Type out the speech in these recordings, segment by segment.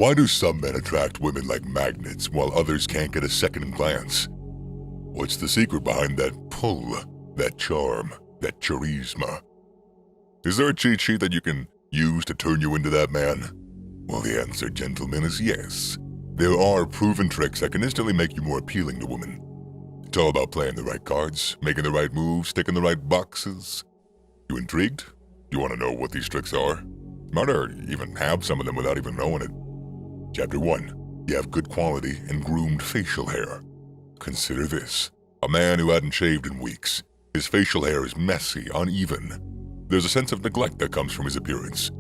Why do some men attract women like magnets while others can't get a second glance? What's the secret behind that pull, that charm, that charisma? Is there a cheat sheet that you can use to turn you into that man? Well, the answer, gentlemen, is yes. There are proven tricks that can instantly make you more appealing to women. It's all about playing the right cards, making the right moves, ticking the right boxes. You intrigued? You want to know what these tricks are? Might even have some of them without even knowing it. Chapter 1. You have good quality and groomed facial hair. Consider this. A man who hadn't shaved in weeks. His facial hair is messy, uneven. There's a sense of neglect that comes from his appearance,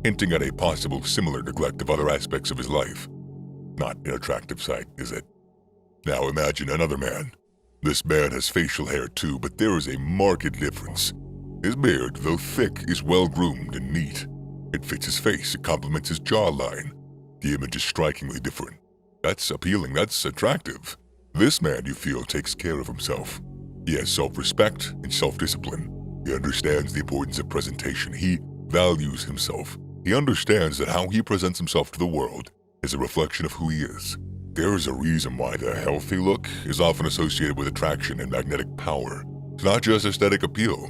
hinting at a possible similar neglect of other aspects of his life. Not an attractive sight, is it? Now imagine another man. This man has facial hair too, but there is a marked difference. His beard, though thick, is well groomed and neat. It fits his face, it complements his jawline. The image is strikingly different. That's appealing, that's attractive. This man, you feel, takes care of himself. He has self-respect and self-discipline. He understands the importance of presentation. He values himself. He understands that how he presents himself to the world is a reflection of who he is. There is a reason why the healthy look is often associated with attraction and magnetic power. It's not just aesthetic appeal.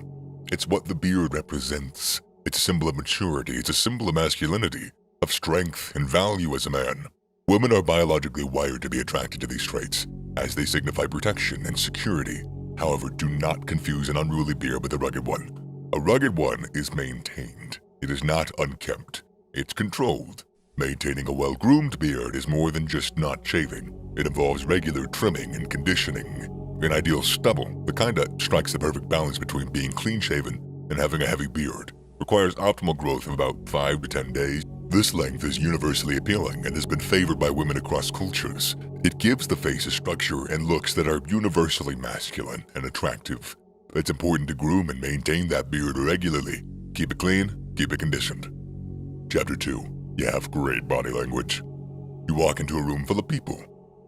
It's what the beard represents. It's a symbol of maturity. It's a symbol of masculinity, of strength and value as a man. Women are biologically wired to be attracted to these traits, as they signify protection and security. However, do not confuse an unruly beard with a rugged one. A rugged one is maintained. It is not unkempt. It's controlled. Maintaining a well-groomed beard is more than just not shaving. It involves regular trimming and conditioning. An ideal stubble, the kind that strikes the perfect balance between being clean-shaven and having a heavy beard, requires optimal growth of about 5 to 10 days. This length is universally appealing and has been favored by women across cultures. It gives the face a structure and looks that are universally masculine and attractive. It's important to groom and maintain that beard regularly. Keep it clean, keep it conditioned. Chapter 2. You have great body language. You walk into a room full of people.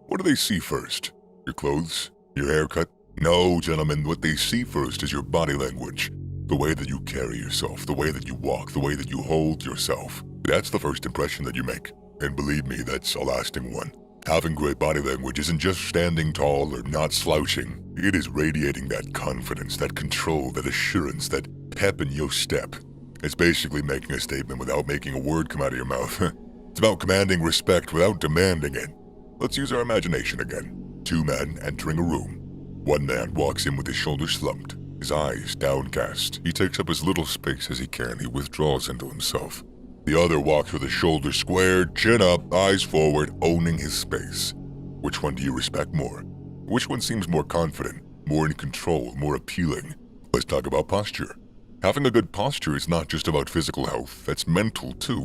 What do they see first? Your clothes? Your haircut? No, gentlemen, what they see first is your body language. The way that you carry yourself, the way that you walk, the way that you hold yourself. That's the first impression that you make. And believe me, that's a lasting one. Having great body language isn't just standing tall or not slouching. It is radiating that confidence, that control, that assurance, that pep in your step. It's basically making a statement without making a word come out of your mouth. It's about commanding respect without demanding it. Let's use our imagination again. 2 men entering a room. One man walks in with his shoulders slumped, his eyes downcast. He takes up as little space as he can. He withdraws into himself. The other walks with his shoulders squared, chin up, eyes forward, owning his space. Which one do you respect more? Which one seems more confident, more in control, more appealing? Let's talk about posture. Having a good posture is not just about physical health, that's mental too.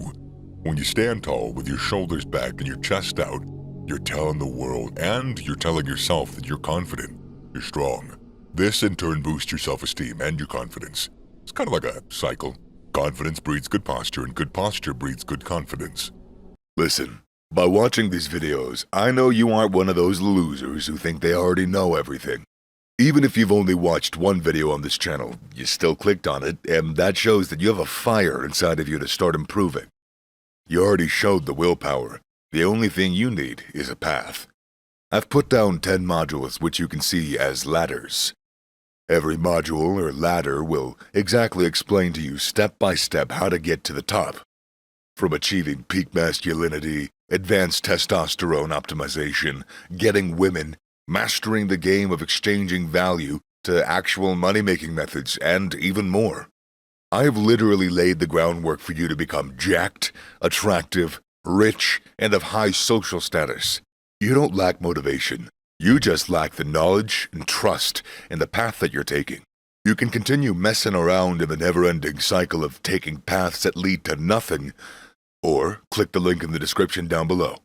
When you stand tall with your shoulders back and your chest out, you're telling the world and you're telling yourself that you're confident, you're strong. This in turn boosts your self-esteem and your confidence. It's kind of like a cycle. Confidence breeds good posture, and good posture breeds good confidence. Listen, by watching these videos, I know you aren't one of those losers who think they already know everything. Even if you've only watched one video on this channel, you still clicked on it, and that shows that you have a fire inside of you to start improving. You already showed the willpower. The only thing you need is a path. I've put down 10 modules which you can see as ladders. Every module or ladder will exactly explain to you step by step how to get to the top. From achieving peak masculinity, advanced testosterone optimization, getting women, mastering the game of exchanging value, to actual money-making methods, and even more. I've literally laid the groundwork for you to become jacked, attractive, rich, and of high social status. You don't lack motivation. You just lack the knowledge and trust in the path that you're taking. You can continue messing around in the never-ending cycle of taking paths that lead to nothing, or click the link in the description down below.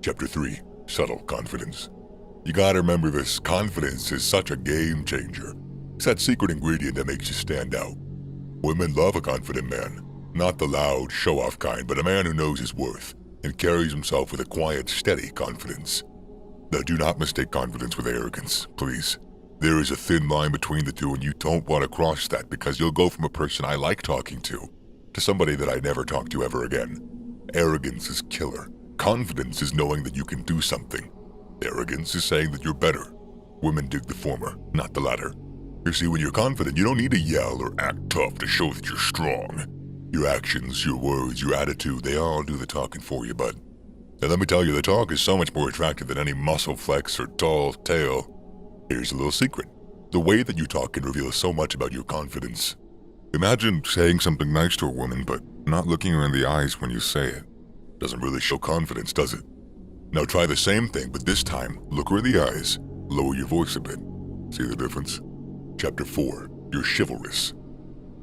Chapter 3. Subtle confidence. You gotta remember this, confidence is such a game changer. It's that secret ingredient that makes you stand out. Women love a confident man. Not the loud, show-off kind, but a man who knows his worth and carries himself with a quiet, steady confidence. Now, do not mistake confidence with arrogance, please. There is a thin line between the two, and you don't want to cross that because you'll go from a person I like talking to somebody that I never talk to ever again. Arrogance is killer. Confidence is knowing that you can do something. Arrogance is saying that you're better. Women dig the former, not the latter. You see, when you're confident, you don't need to yell or act tough to show that you're strong. Your actions, your words, your attitude, they all do the talking for you, bud. And let me tell you, the talk is so much more attractive than any muscle flex or tall tale. Here's a little secret. The way that you talk can reveal so much about your confidence. Imagine saying something nice to a woman, but not looking her in the eyes when you say it. Doesn't really show confidence, does it? Now try the same thing, but this time, look her in the eyes, lower your voice a bit. See the difference? Chapter 4, you're chivalrous.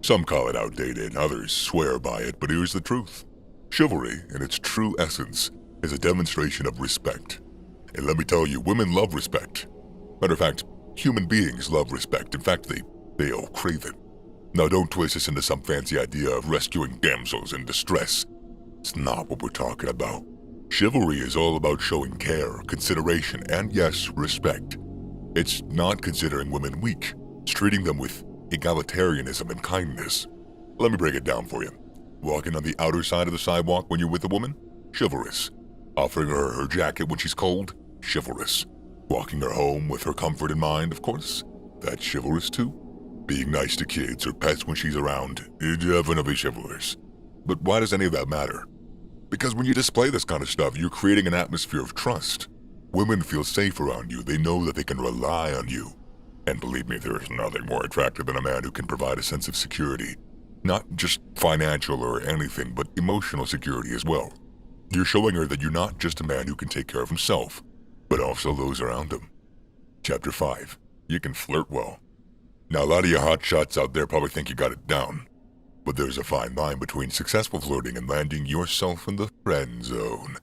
Some call it outdated, others swear by it, but here's the truth. Chivalry, in its true essence, is a demonstration of respect. And let me tell you, women love respect. Matter of fact, human beings love respect. In fact, they all crave it. Now don't twist this into some fancy idea of rescuing damsels in distress. It's not what we're talking about. Chivalry is all about showing care, consideration, and yes, respect. It's not considering women weak. It's treating them with egalitarianism and kindness. Let me break it down for you. Walking on the outer side of the sidewalk when you're with a woman? Chivalrous. Offering her her jacket when she's cold? Chivalrous. Walking her home with her comfort in mind, of course? That's chivalrous too. Being nice to kids or pets when she's around? Definitely chivalrous. But why does any of that matter? Because when you display this kind of stuff, you're creating an atmosphere of trust. Women feel safe around you. They know that they can rely on you. And believe me, there is nothing more attractive than a man who can provide a sense of security. Not just financial or anything, but emotional security as well. You're showing her that you're not just a man who can take care of himself, but also those around him. Chapter 5, you can flirt well. Now, a lot of you hotshots out there probably think you got it down. But there's a fine line between successful flirting and landing yourself in the friend zone.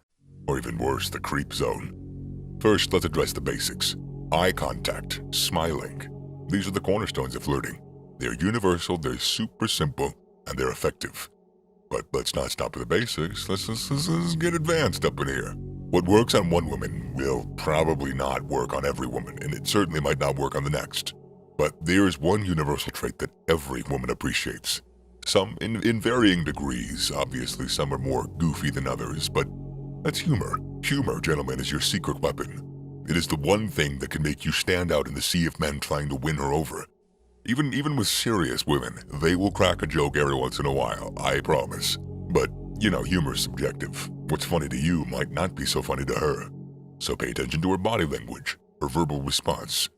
Or even worse, the creep zone. First, let's address the basics. Eye contact, smiling. These are the cornerstones of flirting. They're universal, they're super simple, and they're effective. But let's not stop at the basics. Let's get advanced up in here. What works on one woman will probably not work on every woman, and it certainly might not work on the next. But there's one universal trait that every woman appreciates. Some in varying degrees. Obviously, some are more goofy than others, but that's humor. Humor, gentlemen, is your secret weapon. It is the one thing that can make you stand out in the sea of men trying to win her over. Even with serious women, they will crack a joke every once in a while, I promise. But, humor's subjective. What's funny to you might not be so funny to her. So pay attention to her body language, her verbal response.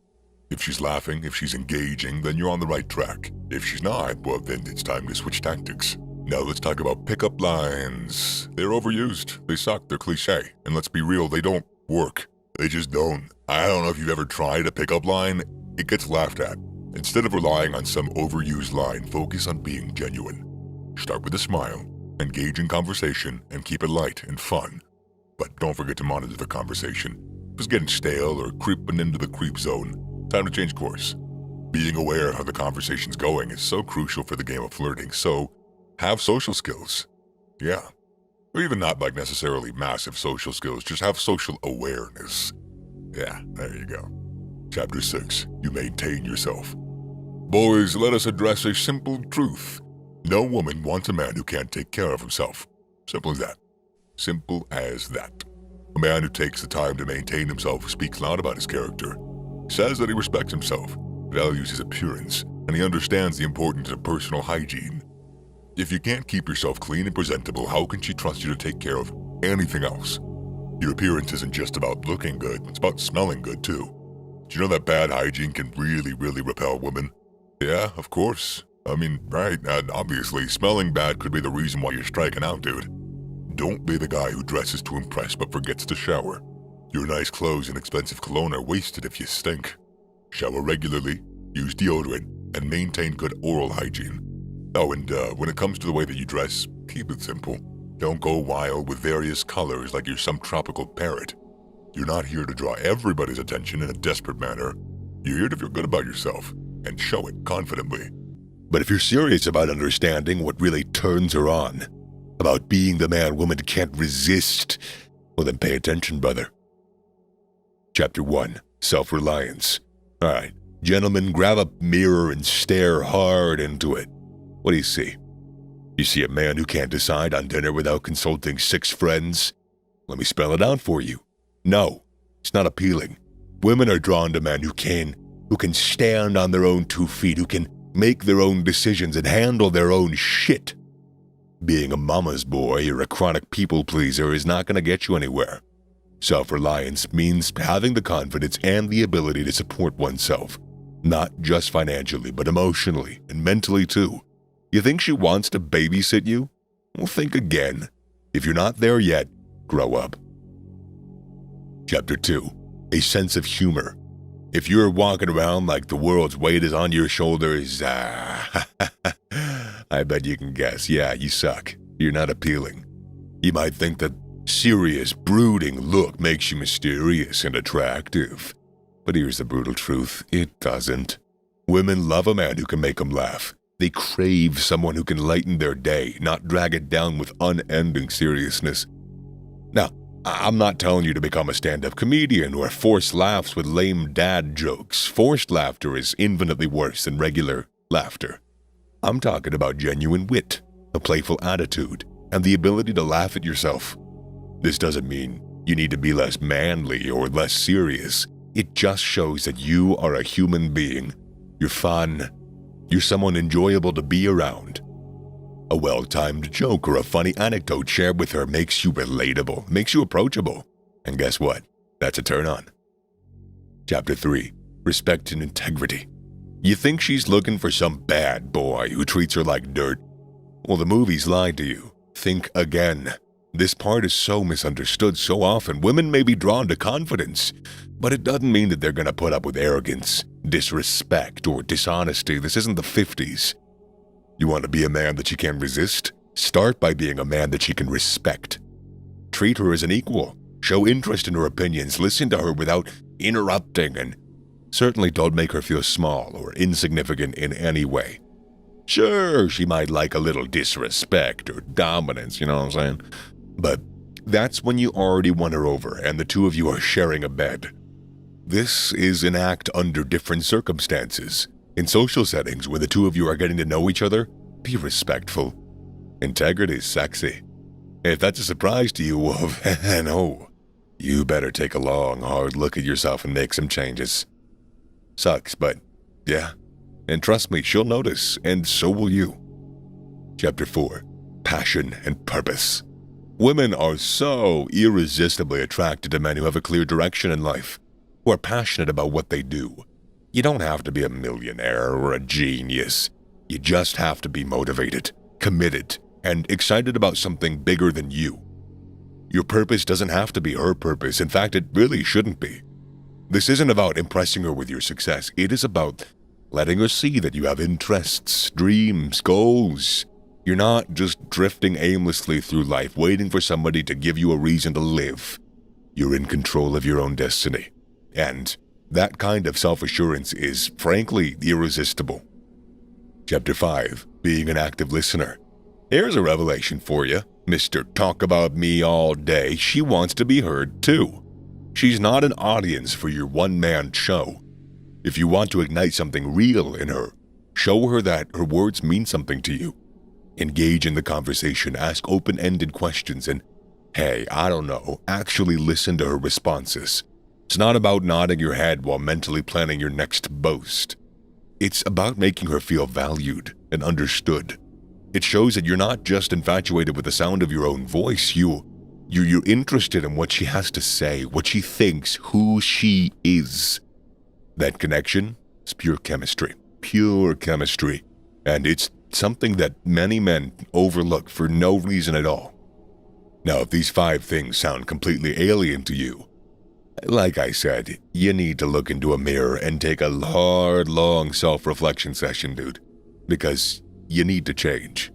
If she's laughing, if she's engaging, then you're on the right track. If she's not, well then it's time to switch tactics. Now let's talk about pickup lines. They're overused, they suck, they're cliche, and let's be real, they don't work. They just don't. I don't know if you've ever tried a pickup line, it gets laughed at. Instead of relying on some overused line, focus on being genuine. Start with a smile, engage in conversation, and keep it light and fun. But don't forget to monitor the conversation. If it's getting stale or creeping into the creep zone, time to change course. Being aware of how the conversation's going is so crucial for the game of flirting, so have social skills. Yeah. Or even not like necessarily massive social skills, just have social awareness. Yeah, there you go. Chapter 6, you maintain yourself. Boys, let us address a simple truth. No woman wants a man who can't take care of himself. Simple as that. Simple as that. A man who takes the time to maintain himself speaks loud about his character, says that he respects himself, values his appearance, and he understands the importance of personal hygiene. If you can't keep yourself clean and presentable, how can she trust you to take care of anything else? Your appearance isn't just about looking good, it's about smelling good too. Do you know that bad hygiene can really repel women? Yeah, of course. Right, and obviously, smelling bad could be the reason why you're striking out, dude. Don't be the guy who dresses to impress but forgets to shower. Your nice clothes and expensive cologne are wasted if you stink. Shower regularly, use deodorant, and maintain good oral hygiene. Oh, and when it comes to the way that you dress, keep it simple. Don't go wild with various colors like you're some tropical parrot. You're not here to draw everybody's attention in a desperate manner. You're here to feel good about yourself and show it confidently. But if you're serious about understanding what really turns her on, about being the man woman can't resist, well then pay attention, brother. Chapter 1, Selfreliance. Alright, gentlemen, grab a mirror and stare hard into it. What do you see? You see a man who can't decide on dinner without consulting 6 friends? Let me spell it out for you. No, it's not appealing. Women are drawn to men who can stand on their own 2 feet, who can make their own decisions and handle their own shit. Being a mama's boy or a chronic people pleaser is not going to get you anywhere. Self-reliance means having the confidence and the ability to support oneself, not just financially, but emotionally and mentally too. You think she wants to babysit you? Well, think again. If you're not there yet, grow up. Chapter 2. A sense of humor. If you're walking around like the world's weight is on your shoulders, I bet you can guess. Yeah, you suck. You're not appealing. You might think that serious, brooding look makes you mysterious and attractive. But here's the brutal truth. It doesn't. Women love a man who can make them laugh. They crave someone who can lighten their day, not drag it down with unending seriousness. Now, I'm not telling you to become a stand-up comedian or force laughs with lame dad jokes. Forced laughter is infinitely worse than regular laughter. I'm talking about genuine wit, a playful attitude, and the ability to laugh at yourself. This doesn't mean you need to be less manly or less serious. It just shows that you are a human being. You're fun. You're someone enjoyable to be around. A well-timed joke or a funny anecdote shared with her makes you relatable, makes you approachable. And guess what? That's a turn-on. Chapter 3. Respect and integrity. You think she's looking for some bad boy who treats her like dirt? Well, the movies lied to you. Think again. This part is so misunderstood so often. Women may be drawn to confidence, but it doesn't mean that they're going to put up with arrogance, disrespect, or dishonesty. This isn't the 50s. You want to be a man that she can resist? Start by being a man that she can respect. Treat her as an equal. Show interest in her opinions. Listen to her without interrupting, and certainly don't make her feel small or insignificant in any way. Sure, she might like a little disrespect or dominance, you know what I'm saying? But that's when you already won her over and the two of you are sharing a bed. This is an act under different circumstances. In social settings where the two of you are getting to know each other, be respectful. Integrity is sexy. If that's a surprise to you, well, no. You better take a long, hard look at yourself and make some changes. Sucks, but yeah. And trust me, she'll notice, and so will you. Chapter 4. Passion and purpose. Women are so irresistibly attracted to men who have a clear direction in life, who are passionate about what they do. You don't have to be a millionaire or a genius. You just have to be motivated, committed, and excited about something bigger than you. Your purpose doesn't have to be her purpose. In fact, it really shouldn't be. This isn't about impressing her with your success. It is about letting her see that you have interests, dreams, goals. You're not just drifting aimlessly through life, waiting for somebody to give you a reason to live. You're in control of your own destiny. And that kind of self-assurance is, frankly, irresistible. Chapter 5. Being an active listener. Here's a revelation for you. Mr. Talk About Me All Day, she wants to be heard too. She's not an audience for your one-man show. If you want to ignite something real in her, show her that her words mean something to you. Engage in the conversation, ask open-ended questions, and, hey, I don't know, actually listen to her responses. It's not about nodding your head while mentally planning your next boast. It's about making her feel valued and understood. It shows that you're not just infatuated with the sound of your own voice. You're interested in what she has to say, what she thinks, who she is. That connection is pure chemistry. And it's something that many men overlook for no reason at all. Now, if these 5 things sound completely alien to you, like I said, you need to look into a mirror and take a hard, long self-reflection session, dude. Because you need to change.